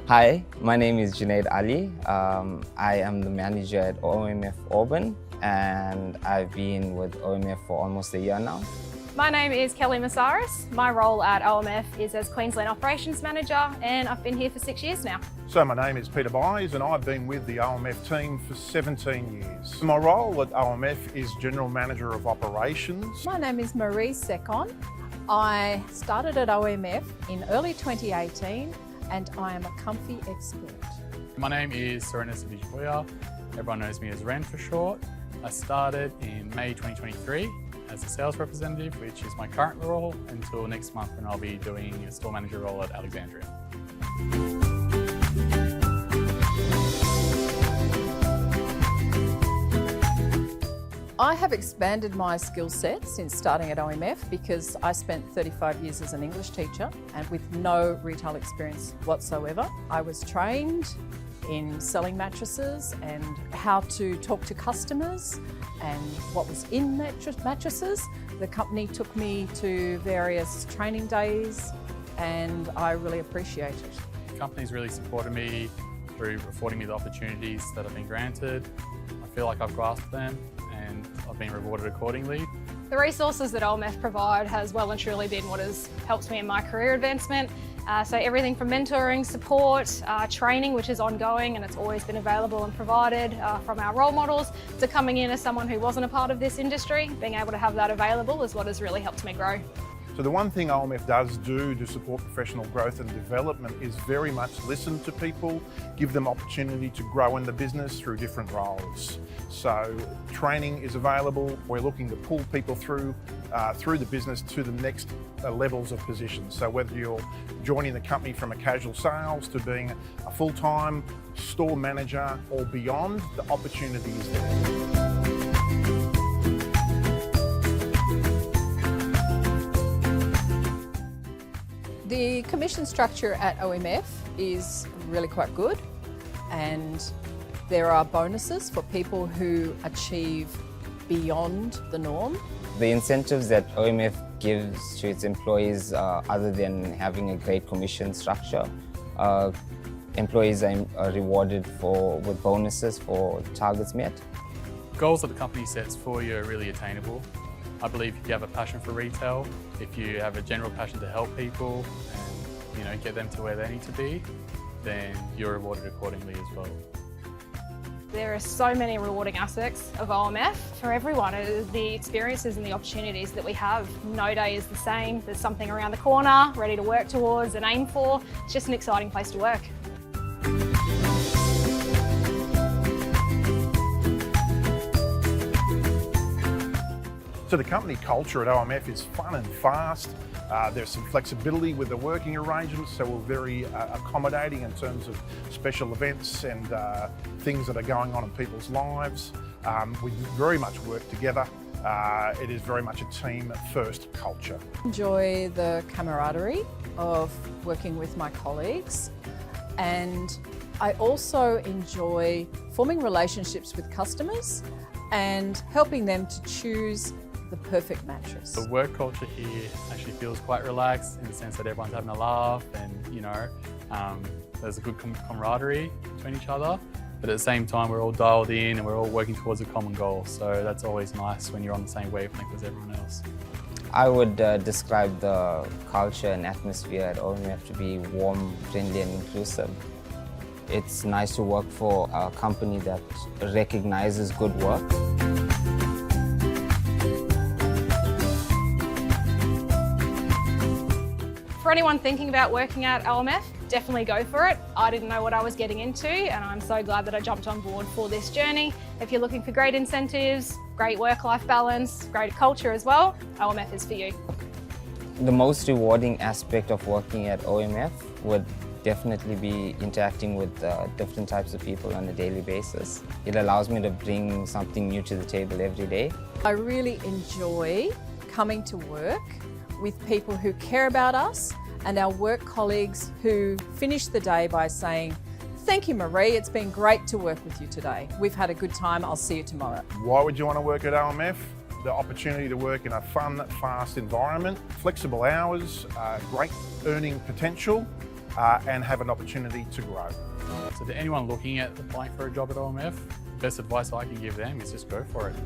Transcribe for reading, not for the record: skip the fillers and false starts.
Hi, my name is Junaid Ali. I am the manager at OMF Auburn, and I've been with OMF for almost a year now. My name is Kelly Massaris. My role at OMF is as Queensland Operations Manager, and I've been here for 6 years now. So my name is Peter Byes and I've been with the OMF team for 17 years. My role at OMF is General Manager of Operations. My name is Marie Secon. I started at OMF in early 2018 and I am a comfy expert. My name is Serena Savijuya. Everyone knows me as Ren for short. I started in May 2023 as a sales representative, which is my current role until next month when I'll be doing a store manager role at Alexandria. I have expanded my skill set since starting at OMF because I spent 35 years as an English teacher and with no retail experience whatsoever. I was trained in selling mattresses and how to talk to customers and what was in mattresses. The company took me to various training days and I really appreciate it. The company's really supported me through affording me the opportunities that I've been granted. I feel like I've grasped them and I've been rewarded accordingly. The resources that OMF provide has well and truly been what has helped me in my career advancement. So everything from mentoring, support, training, which is ongoing and it's always been available and provided from our role models, to coming in as someone who wasn't a part of this industry, being able to have that available is what has really helped me grow. So the one thing OMF does do to support professional growth and development is very much listen to people, give them opportunity to grow in the business through different roles. So training is available. We're looking to pull people through the business to the next levels of positions. So whether you're joining the company from a casual sales to being a full-time store manager or beyond, the opportunity is there. The commission structure at OMF is really quite good and there are bonuses for people who achieve beyond the norm. The incentives that OMF gives to its employees, other than having a great commission structure, employees are rewarded with bonuses for targets met. Goals that the company sets for you are really attainable. I believe if you have a passion for retail, if you have a general passion to help people and get them to where they need to be, then you're rewarded accordingly as well. There are so many rewarding aspects of OMF for everyone. The experiences and the opportunities that we have. No day is the same. There's something around the corner, ready to work towards and aim for. It's just an exciting place to work. So the company culture at OMF is fun and fast. There's some flexibility with the working arrangements, so we're very accommodating in terms of special events and things that are going on in people's lives. We very much work together. It is very much a team-first culture. Enjoy the camaraderie of working with my colleagues, and I also enjoy forming relationships with customers and helping them to choose the perfect mattress. The work culture here actually feels quite relaxed in the sense that everyone's having a laugh and there's a good camaraderie between each other, but at the same time we're all dialed in and we're all working towards a common goal, so that's always nice when you're on the same wavelength as everyone else. I would describe the culture and atmosphere at OMF to be warm, friendly and inclusive. It's nice to work for a company that recognizes good work. For anyone thinking about working at OMF, definitely go for it. I didn't know what I was getting into and I'm so glad that I jumped on board for this journey. If you're looking for great incentives, great work-life balance, great culture as well, OMF is for you. The most rewarding aspect of working at OMF would definitely be interacting with different types of people on a daily basis. It allows me to bring something new to the table every day. I really enjoy coming to work with people who care about us and our work colleagues who finish the day by saying, "Thank you, Marie, it's been great to work with you today. We've had a good time, I'll see you tomorrow." Why would you want to work at OMF? The opportunity to work in a fun, fast environment, flexible hours, great earning potential, and have an opportunity to grow. So to anyone looking at applying for a job at OMF, best advice I can give them is just go for it.